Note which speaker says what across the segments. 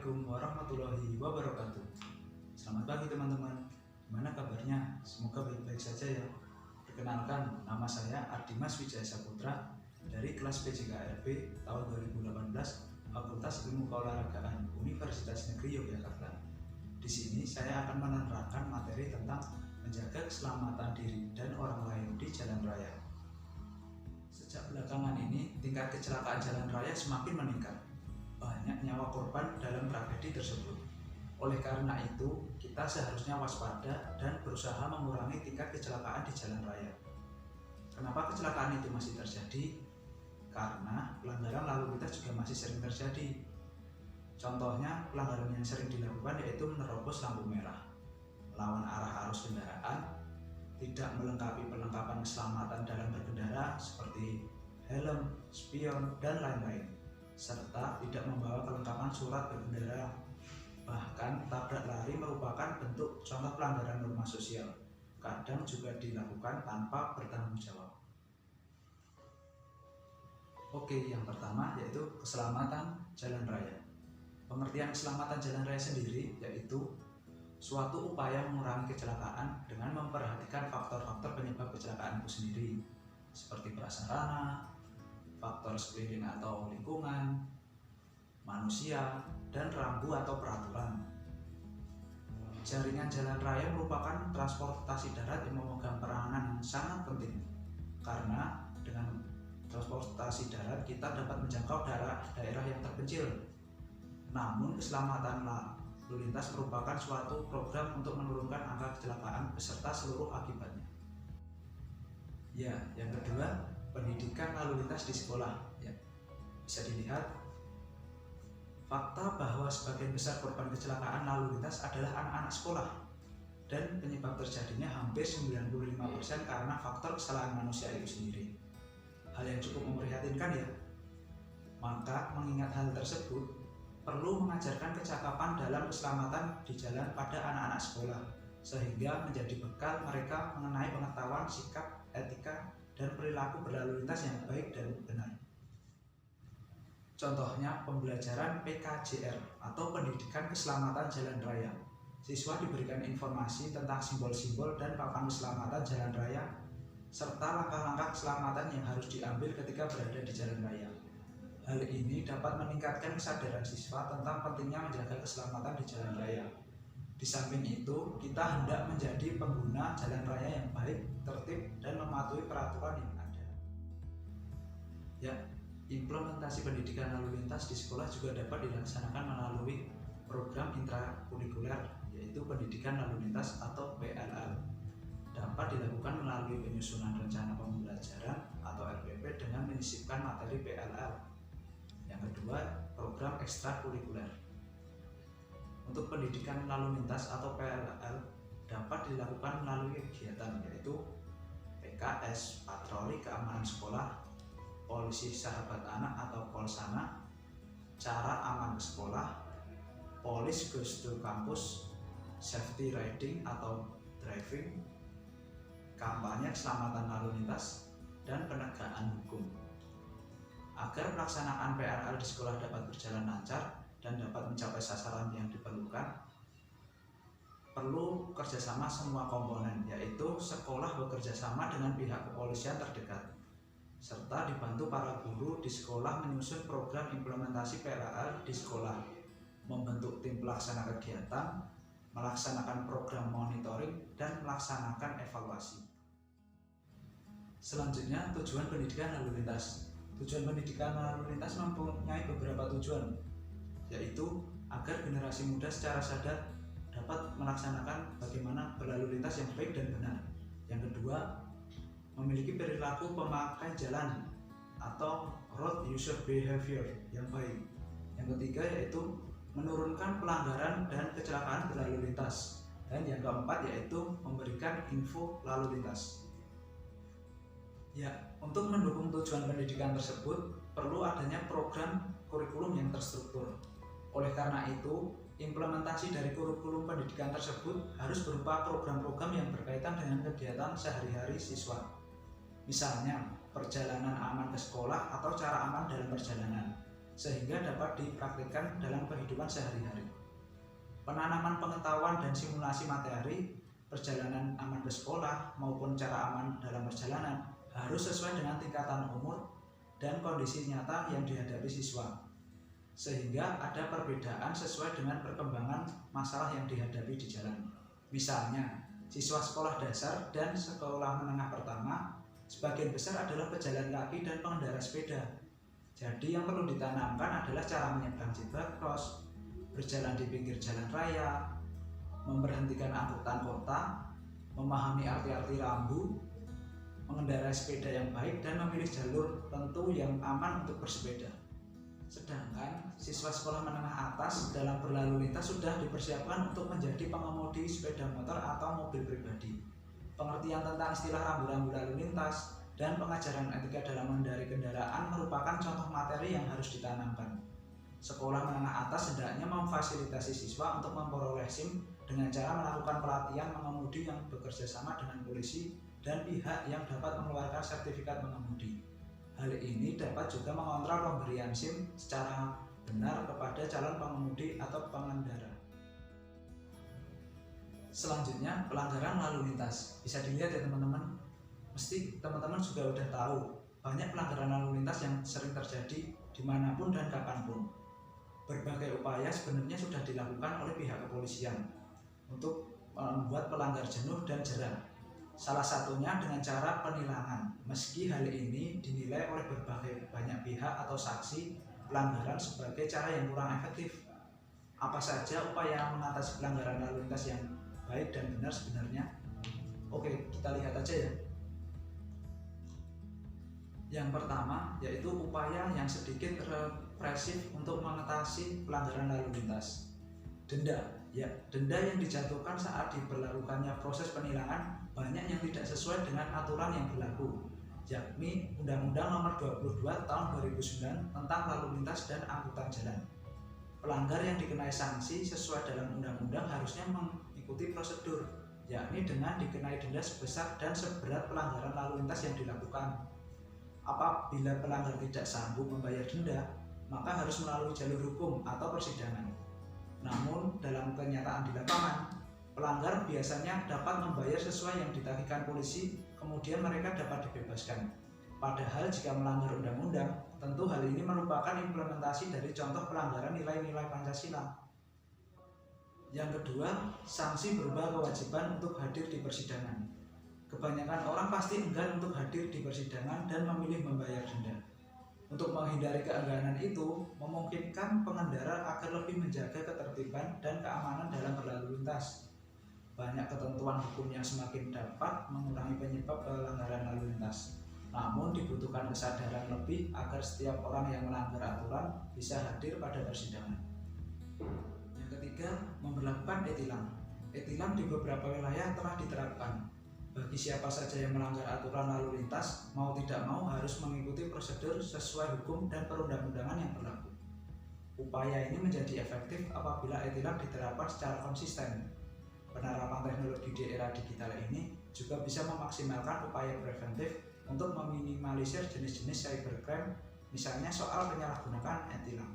Speaker 1: Assalamualaikum warahmatullahi wabarakatuh. Selamat pagi teman-teman. Gimana kabarnya? Semoga baik-baik saja ya. Perkenalkan, nama saya Ardimas Wijaya Saputra dari kelas PJKRB tahun 2018 Fakultas Ilmu Keolahragaan Universitas Negeri Yogyakarta. Di sini saya akan menerangkan materi tentang menjaga keselamatan diri dan orang lain di jalan raya. Sejak belakangan ini, tingkat kecelakaan jalan raya semakin meningkat. Banyak nyawa korban dalam tragedi tersebut. Oleh karena itu, kita seharusnya waspada dan berusaha mengurangi tingkat kecelakaan di jalan raya. Kenapa kecelakaan itu masih terjadi? Karena pelanggaran lalu lintas juga masih sering terjadi. Contohnya, pelanggaran yang sering dilakukan yaitu menerobos lampu merah, melawan arah arus kendaraan, tidak melengkapi perlengkapan keselamatan dalam berkendara seperti helm, spion, dan lain-lain, serta tidak membawa kelengkapan surat berkendara. Bahkan tabrak lari merupakan bentuk contoh pelanggaran norma sosial, kadang juga dilakukan tanpa bertanggung jawab. Oke, yang pertama yaitu keselamatan jalan raya. Pengertian keselamatan jalan raya sendiri yaitu suatu upaya mengurangi kecelakaan dengan memperhatikan faktor-faktor penyebab kecelakaan itu sendiri, seperti prasarana, faktor sekeliling atau lingkungan, manusia, dan rambu atau peraturan. Jaringan jalan raya merupakan transportasi darat yang memegang peranan yang sangat penting, karena dengan transportasi darat kita dapat menjangkau daerah yang terpencil. Namun keselamatan lalu lintas merupakan suatu program untuk menurunkan angka kecelakaan beserta seluruh akibatnya. Ya, yang kedua, pendidikan lalu lintas di sekolah. Ya, bisa dilihat fakta bahwa sebagian besar korban kecelakaan lalu lintas adalah anak-anak sekolah, dan penyebab terjadinya hampir 95% karena faktor kesalahan manusia itu sendiri. Hal yang cukup memprihatinkan ya. Maka mengingat hal tersebut, perlu mengajarkan kecakapan dalam keselamatan di jalan pada anak-anak sekolah, sehingga menjadi bekal mereka mengenai pengetahuan, sikap, etika, dan perilaku berlalu lintas yang baik dan benar. Contohnya pembelajaran PKJR atau Pendidikan Keselamatan Jalan Raya. Siswa diberikan informasi tentang simbol-simbol dan papan keselamatan jalan raya, serta langkah-langkah keselamatan yang harus diambil ketika berada di jalan raya. Hal ini dapat meningkatkan kesadaran siswa tentang pentingnya menjaga keselamatan di jalan raya. Di samping itu, kita hendak menjadi pengguna jalan raya yang baik, tertib, dan mematuhi peraturan yang ada. Ya, implementasi pendidikan lalu lintas di sekolah juga dapat dilaksanakan melalui program intrakurikuler, yaitu pendidikan lalu lintas atau PLL. Dapat dilakukan melalui penyusunan rencana pembelajaran atau RPP dengan menyisipkan materi PLL. Yang kedua, program ekstrakurikuler. Untuk pendidikan lalu lintas atau PLL dapat dilakukan melalui kegiatan yaitu PKS, patroli keamanan sekolah, polisi sahabat anak atau Polsana, cara aman ke sekolah, polis goes to kampus, safety riding atau driving, kampanye keselamatan lalu lintas, dan penegakan hukum. Agar pelaksanaan PLL di sekolah dapat berjalan lancar dan dapat mencapai sasaran yang diperlukan, perlu kerjasama semua komponen, yaitu sekolah bekerjasama dengan pihak kepolisian terdekat, serta dibantu para guru di sekolah menyusun program implementasi PLL di sekolah, membentuk tim pelaksana kegiatan, melaksanakan program monitoring, dan melaksanakan evaluasi. Selanjutnya, tujuan pendidikan lalu lintas. Tujuan pendidikan lalu lintas mempunyai beberapa tujuan, yaitu agar generasi muda secara sadar dapat melaksanakan bagaimana berlalu lintas yang baik dan benar. Yang kedua, memiliki perilaku pemakai jalan atau road user behavior yang baik. Yang ketiga yaitu menurunkan pelanggaran dan kecelakaan berlalu lintas. Dan yang keempat yaitu memberikan info lalu lintas. Ya, untuk mendukung tujuan pendidikan tersebut, perlu adanya program kurikulum yang terstruktur. Oleh karena itu, implementasi dari kurikulum pendidikan tersebut harus berupa program-program yang berkaitan dengan kegiatan sehari-hari siswa. Misalnya, perjalanan aman ke sekolah atau cara aman dalam perjalanan, sehingga dapat dipraktikkan dalam kehidupan sehari-hari. Penanaman pengetahuan dan simulasi materi, perjalanan aman ke sekolah maupun cara aman dalam perjalanan harus sesuai dengan tingkatan umur dan kondisi nyata yang dihadapi siswa, sehingga ada perbedaan sesuai dengan perkembangan masalah yang dihadapi di jalan. Misalnya, siswa sekolah dasar dan sekolah menengah pertama sebagian besar adalah pejalan kaki dan pengendara sepeda. Jadi yang perlu ditanamkan adalah cara menyeberang zebra cross, berjalan di pinggir jalan raya, memberhentikan angkutan kota, memahami arti-arti rambu, mengendarai sepeda yang baik, dan memilih jalur tentu yang aman untuk bersepeda. Sedangkan siswa sekolah menengah atas dalam berlalu lintas sudah dipersiapkan untuk menjadi pengemudi sepeda motor atau mobil pribadi. Pengertian tentang istilah rambu-rambu lalu lintas dan pengajaran etika dalam mengendarai kendaraan merupakan contoh materi yang harus ditanamkan. Sekolah menengah atas hendaknya memfasilitasi siswa untuk memperoleh SIM dengan cara melakukan pelatihan mengemudi yang bekerja sama dengan polisi dan pihak yang dapat mengeluarkan sertifikat mengemudi. Hal ini dapat juga mengontrol pemberian SIM secara benar kepada calon pengemudi atau pengendara. Selanjutnya, pelanggaran lalu lintas. Bisa dilihat ya teman-teman, mesti teman-teman juga udah tahu banyak pelanggaran lalu lintas yang sering terjadi dimanapun dan kapanpun. Berbagai upaya sebenarnya sudah dilakukan oleh pihak kepolisian untuk membuat pelanggar jenuh dan jerah. Salah satunya dengan cara penilangan. Meski hal ini dinilai oleh berbagai banyak pihak atau saksi pelanggaran sebagai cara yang kurang efektif. Apa saja upaya mengatasi pelanggaran lalu lintas yang baik dan benar sebenarnya? Oke, kita lihat aja ya. Yang pertama yaitu upaya yang sedikit represif untuk mengatasi pelanggaran lalu lintas. Denda. Ya, denda yang dijatuhkan saat diberlakukannya proses penilangan banyak yang tidak sesuai dengan aturan yang berlaku, yakni Undang-Undang Nomor 22 Tahun 2009 tentang Lalu Lintas dan Angkutan Jalan. Pelanggar yang dikenai sanksi sesuai dalam undang-undang harusnya mengikuti prosedur, yakni dengan dikenai denda sebesar dan seberat pelanggaran lalu lintas yang dilakukan. Apabila pelanggar tidak sanggup membayar denda, maka harus melalui jalur hukum atau persidangan. Namun, dalam kenyataan di lapangan, pelanggar biasanya dapat membayar sesuai yang ditagihkan polisi, kemudian mereka dapat dibebaskan. Padahal jika melanggar undang-undang, tentu hal ini merupakan implementasi dari contoh pelanggaran nilai-nilai Pancasila. Yang kedua, sanksi berupa kewajiban untuk hadir di persidangan. Kebanyakan orang pasti enggan untuk hadir di persidangan dan memilih membayar denda. Untuk menghindari keengganan itu, memungkinkan pengendara agar lebih menjaga ketertiban dan keamanan dalam berlalu lintas. Banyak ketentuan hukum yang semakin dapat mengurangi penyebab pelanggaran lalu lintas. Namun dibutuhkan kesadaran lebih agar setiap orang yang melanggar aturan bisa hadir pada persidangan. Yang ketiga, memberlakukan e-tilang. E-tilang di beberapa wilayah telah diterapkan. Bagi siapa saja yang melanggar aturan lalu lintas, mau tidak mau harus mengikuti prosedur sesuai hukum dan perundang-undangan yang berlaku. Upaya ini menjadi efektif apabila e-tilang diterapkan secara konsisten. Penerapan teknologi di era digital ini juga bisa memaksimalkan upaya preventif untuk meminimalisir jenis-jenis cybercrime, misalnya soal penyalahgunaan e-tilang.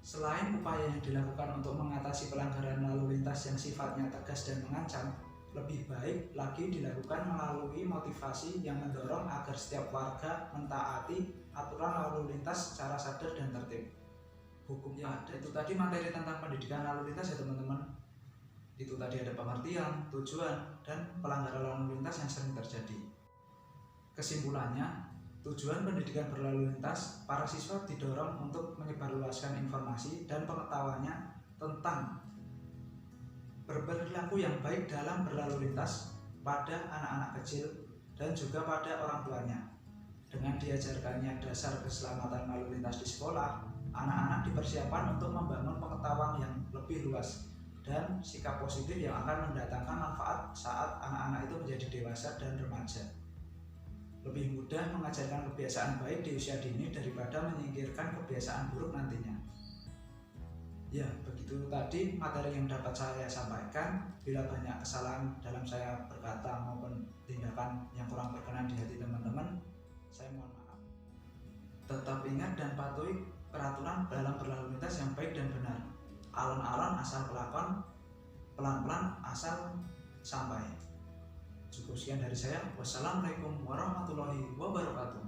Speaker 1: Selain upaya yang dilakukan untuk mengatasi pelanggaran lalu lintas yang sifatnya tegas dan mengancam, lebih baik lagi dilakukan melalui motivasi yang mendorong agar setiap warga mentaati aturan lalu lintas secara sadar dan tertib. Hukumnya ada. Itu tadi materi tentang pendidikan lalu lintas ya teman-teman. Itu tadi ada pengertian, tujuan, dan pelanggaran lalu lintas yang sering terjadi. Kesimpulannya, tujuan pendidikan berlalu lintas, para siswa didorong untuk menyebarluaskan informasi dan pengetahuannya tentang berperilaku yang baik dalam berlalu lintas pada anak-anak kecil dan juga pada orang tuanya. Dengan diajarkannya dasar keselamatan lalu lintas di sekolah, anak-anak dipersiapkan untuk membangun pengetahuan yang lebih luas dan sikap positif yang akan mendatangkan manfaat saat anak-anak itu menjadi dewasa dan remaja. Lebih mudah mengajarkan kebiasaan baik di usia dini daripada menyingkirkan kebiasaan buruk nantinya. Ya, begitu tadi materi yang dapat saya sampaikan. Bila banyak kesalahan dalam saya berkata maupun tindakan yang kurang berkenan di hati teman-teman, saya mohon maaf. Tetap ingat dan patuhi peraturan dalam berlalu lintas yang baik dan benar. Alon-alon asal kelakon, pelan-pelan asal sampai. Cukup sekian dari saya. Wassalamualaikum warahmatullahi wabarakatuh.